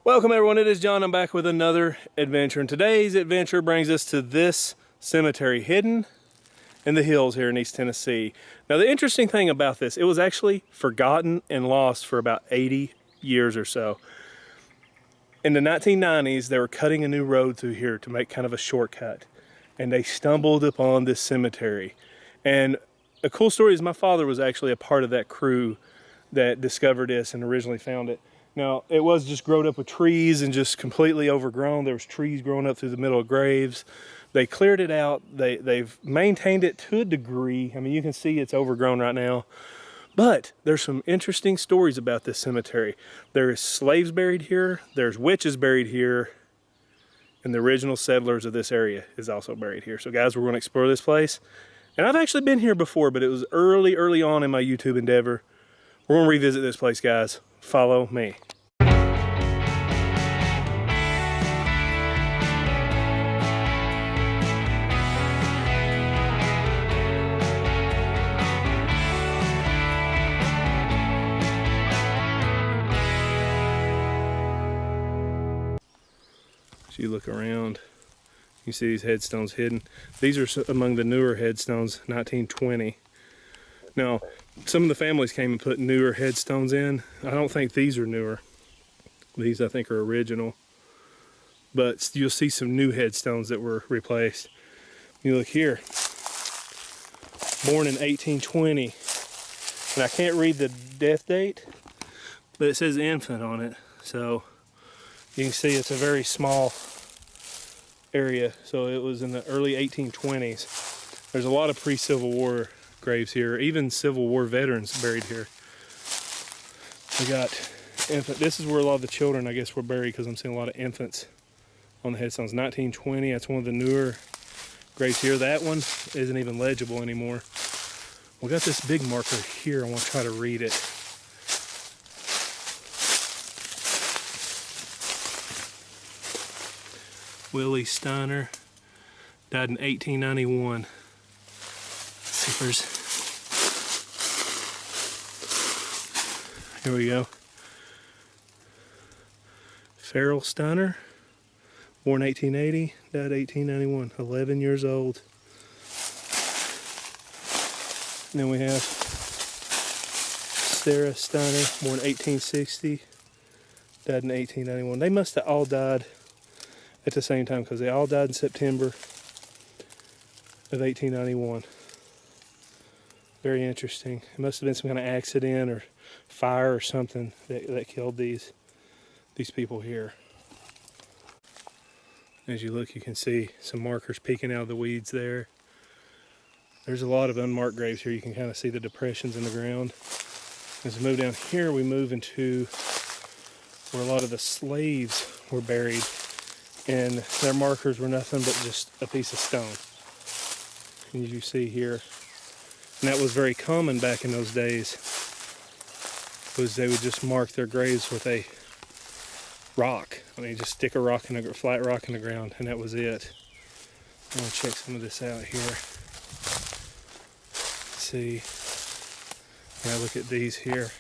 Welcome everyone, it is John. I'm back with another adventure, and today's adventure brings us to this cemetery hidden in the hills here in East Tennessee. Now the interesting thing about this, it was actually forgotten and lost for about 80 years or so. In the 1990s, they were cutting a new road through here to make kind of a shortcut, and they stumbled upon this cemetery. And a cool story is my father was actually a part of that crew that discovered this and originally found it. Now, it was just grown up with trees and just completely overgrown. There was trees growing up through the middle of graves. They cleared it out. They've maintained it to a degree. I mean, you can see it's overgrown right now. But there's some interesting stories about this cemetery. There's slaves buried here. There's witches buried here. And the original settlers of this area is also buried here. So guys, we're going to explore this place. And I've actually been here before, but it was early on in my YouTube endeavor. We're going to revisit this place, guys. Follow me. As you look around, you see these headstones hidden. These are among the newer headstones, 1920. Now, some of the families came and put newer headstones in. I don't think these are newer. These I think are original. But you'll see some new headstones that were replaced. You look here, born in 1820. And I can't read the death date, but it says infant on it. So you can see it's a very small area. So it was in the early 1820s. There's a lot of pre-Civil War graves here, even Civil War veterans buried here. We got infant. This is where a lot of the children, I guess, were buried, because I'm seeing a lot of infants on the headstones. 1920, that's one of the newer graves here. That one isn't even legible anymore. We got this big marker here. I want to try to read it. Willie Steiner died in 1891. Here we go. Farrell Steiner, born 1880, died 1891, 11 years old. And then we have Sarah Steiner, born 1860, died in 1891. They must have all died at the same time, because they all died in September of 1891. Very interesting. It must have been some kind of accident or fire or something that killed these people here. As you look, you can see some markers peeking out of the weeds there. There's a lot of unmarked graves here. You can kind of see the depressions in the ground. As we move down here, we move into where a lot of the slaves were buried, and their markers were nothing but just a piece of stone. And as you see here, and that was very common back in those days, was they would just mark their graves with a rock. I mean, just stick a rock in a flat rock in the ground, and that was it. I'm gonna check some of this out here. Let's see. Now look at these here.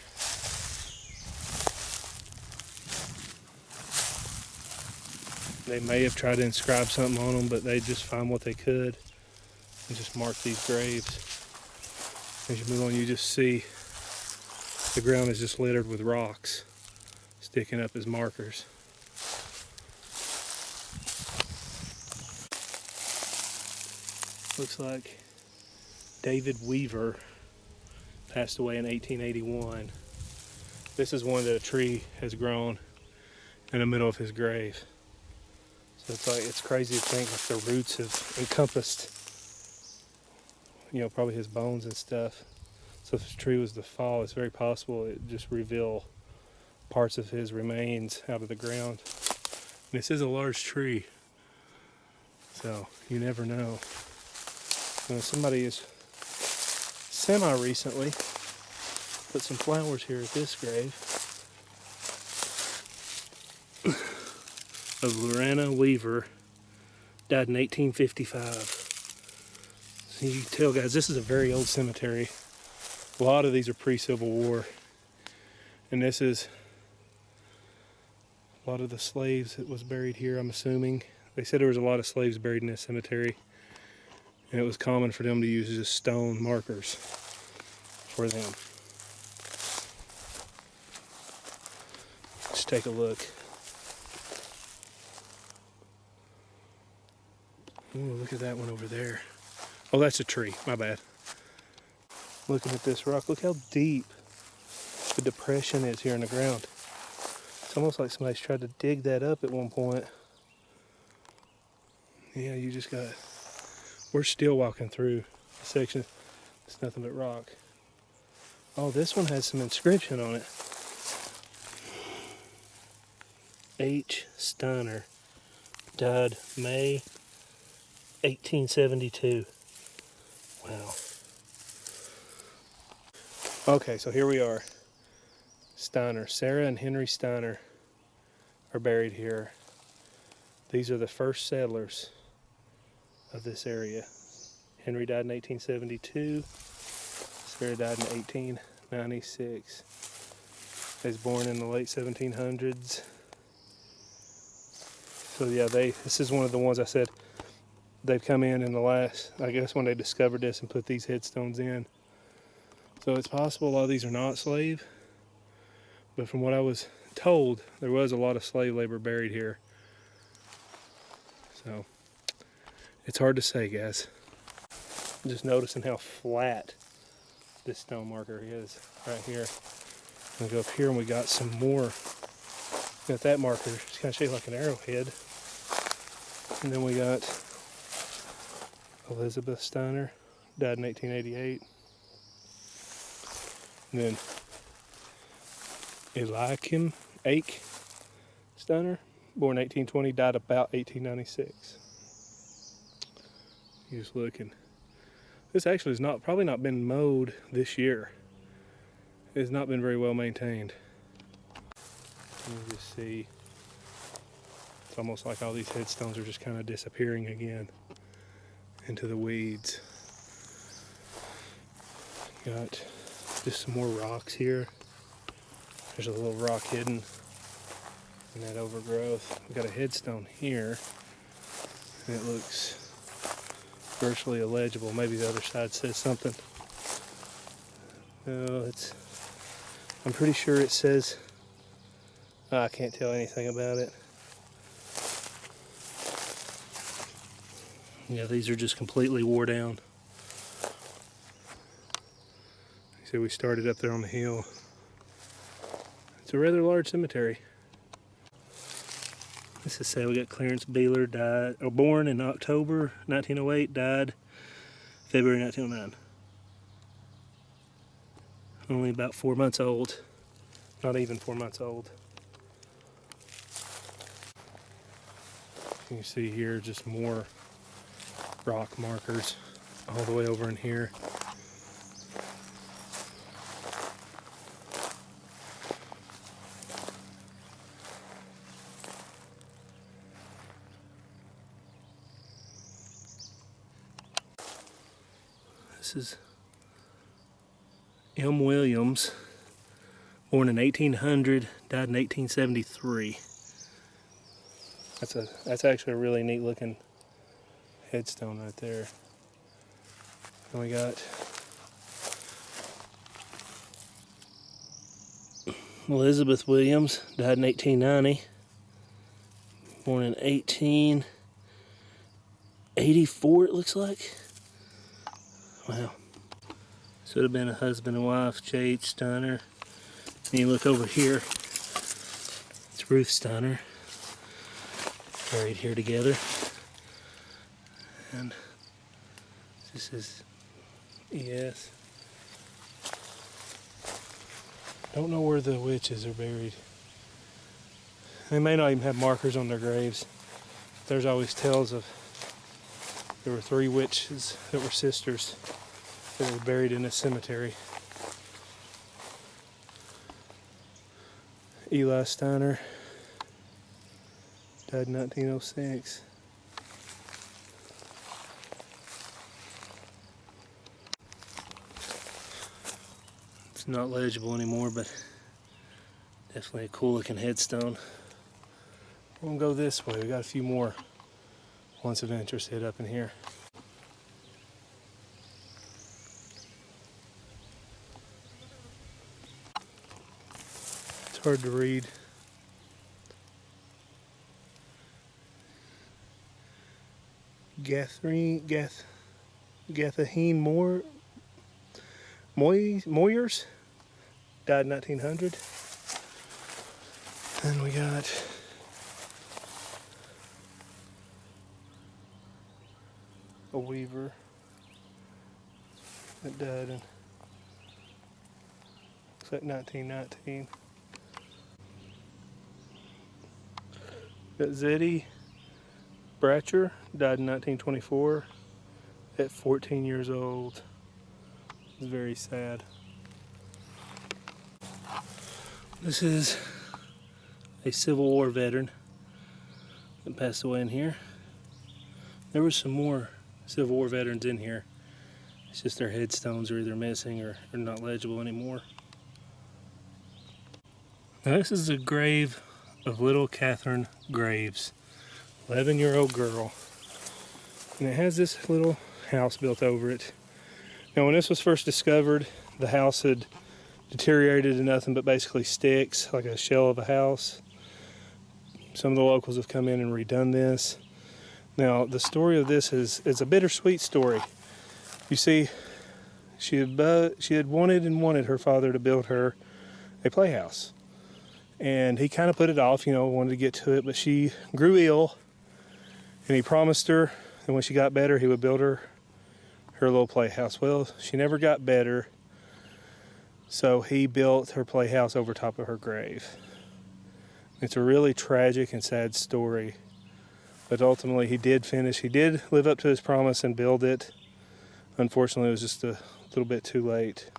They may have tried to inscribe something on them, but they just find what they could and just mark these graves. As you move on, you just see the ground is just littered with rocks sticking up as markers. Looks like David Weaver passed away in 1881. This is one that a tree has grown in the middle of his grave. So it's crazy to think like the roots have encompassed, probably his bones and stuff. So if this tree was to fall, it's very possible it just reveal parts of his remains out of the ground. And this is a large tree, so you never know. Somebody has semi-recently put some flowers here at this grave of Lorena Weaver, died in 1855. So you can tell, guys, this is a very old cemetery. A lot of these are pre-Civil War. And this is A lot of the slaves that was buried here, I'm assuming. They said there was a lot of slaves buried in this cemetery, and it was common for them to use just stone markers for them. Let's take a look. Ooh, look at that one over there. Oh, that's a tree, my bad. Looking at this rock, look how deep the depression is here in the ground. It's almost like somebody's tried to dig that up at one point. Yeah, you just got, we're still walking through a section. It's nothing but rock. Oh, this one has some inscription on it. H. Steiner, died May 1872. Wow. Okay, so here we are. Steiner, Sarah and Henry Steiner are buried here. These are the first settlers of this area. Henry died in 1872. Sarah died in 1896. He was born in the late 1700s. So yeah, this is one of the ones I said they've come in the last, I guess when they discovered this and put these headstones in. So it's possible a lot of these are not slave, but from what I was told, there was a lot of slave labor buried here. So it's hard to say, guys. I'm just noticing how flat this stone marker is right here. I'm gonna go up here and we got some more. Got that marker, it's kind of shaped like an arrowhead. And then we got Elizabeth Steiner, died in 1888. And then Eliakim Ake Steiner, born 1820, died about 1896. Just looking. This actually has probably not been mowed this year. It has not been very well maintained. You can just see, it's almost like all these headstones are just kind of disappearing again into the weeds. Got just some more rocks here. There's a little rock hidden in that overgrowth. We've got a headstone here, and it looks virtually illegible. Maybe the other side says something. No, I'm pretty sure it says, I can't tell anything about it. Yeah, these are just completely wore down. See, we started up there on the hill. It's a rather large cemetery. This is say we got Clarence Beeler, born in October 1908, died February 1909. Only about 4 months old. Not even 4 months old. You can see here just more rock markers all the way over in here. This is M. Williams, born in 1800, died in 1873. That's actually a really neat looking headstone right there. And we got Elizabeth Williams, died in 1890, born in 1884 it looks like. Wow. Should have been a husband and wife, J.H. Steiner. And you look over here, it's Ruth Steiner, buried here together. And this is E.S. Don't know where the witches are buried. They may not even have markers on their graves. There's always tales of there were 3 witches that were sisters that were buried in this cemetery. Eli Steiner died in 1906. It's not legible anymore, but definitely a cool looking headstone. We're gonna go this way. We got a few more once adventures hit up in here. It's hard to read. Gathaheen Moyers died in 1900. And we got a weaver that died in, looks like 1919. Got Zeddy Bratcher, died in 1924 at 14 years old. It's very sad. This is a Civil War veteran that passed away in here. There were some more Civil War veterans in here. It's just their headstones are either missing or not legible anymore. Now this is a grave of little Catherine Graves, 11-year-old girl. And it has this little house built over it. Now when this was first discovered, the house had deteriorated to nothing but basically sticks, like a shell of a house. Some of the locals have come in and redone this. Now the story of this is a bittersweet story. You see, she had wanted her father to build her a playhouse. And he kind of put it off, wanted to get to it, but she grew ill, and he promised her that when she got better, he would build her little playhouse. Well, she never got better, so he built her playhouse over top of her grave. It's a really tragic and sad story, but ultimately he did live up to his promise and build it. Unfortunately, it was just a little bit too late.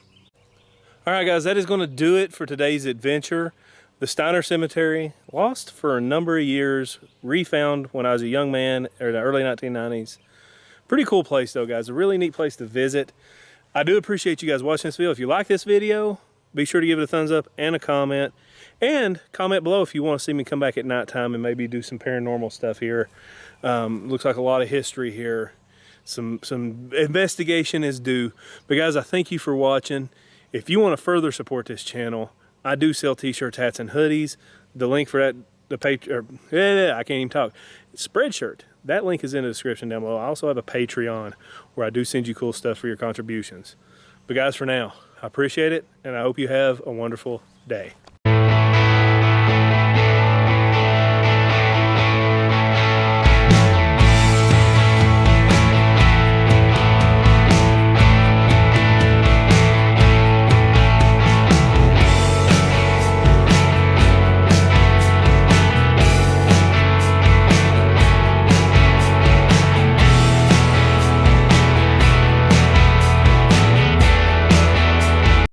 All right, guys, that is going to do it for today's adventure. The Steiner Cemetery, lost for a number of years, refound when I was a young man, or the early 1990s. Pretty cool place though, guys. A really neat place to visit. I do appreciate you guys watching this video. If you like this video, be sure to give it a thumbs up and a comment. And comment below if you want to see me come back at nighttime and maybe do some paranormal stuff here. Looks like a lot of history here. Some investigation is due. But guys, I thank you for watching. If you want to further support this channel, I do sell t-shirts, hats, and hoodies. The link for that, I can't even talk. Spreadshirt. That link is in the description down below. I also have a Patreon where I do send you cool stuff for your contributions. But guys, for now, I appreciate it, and I hope you have a wonderful day.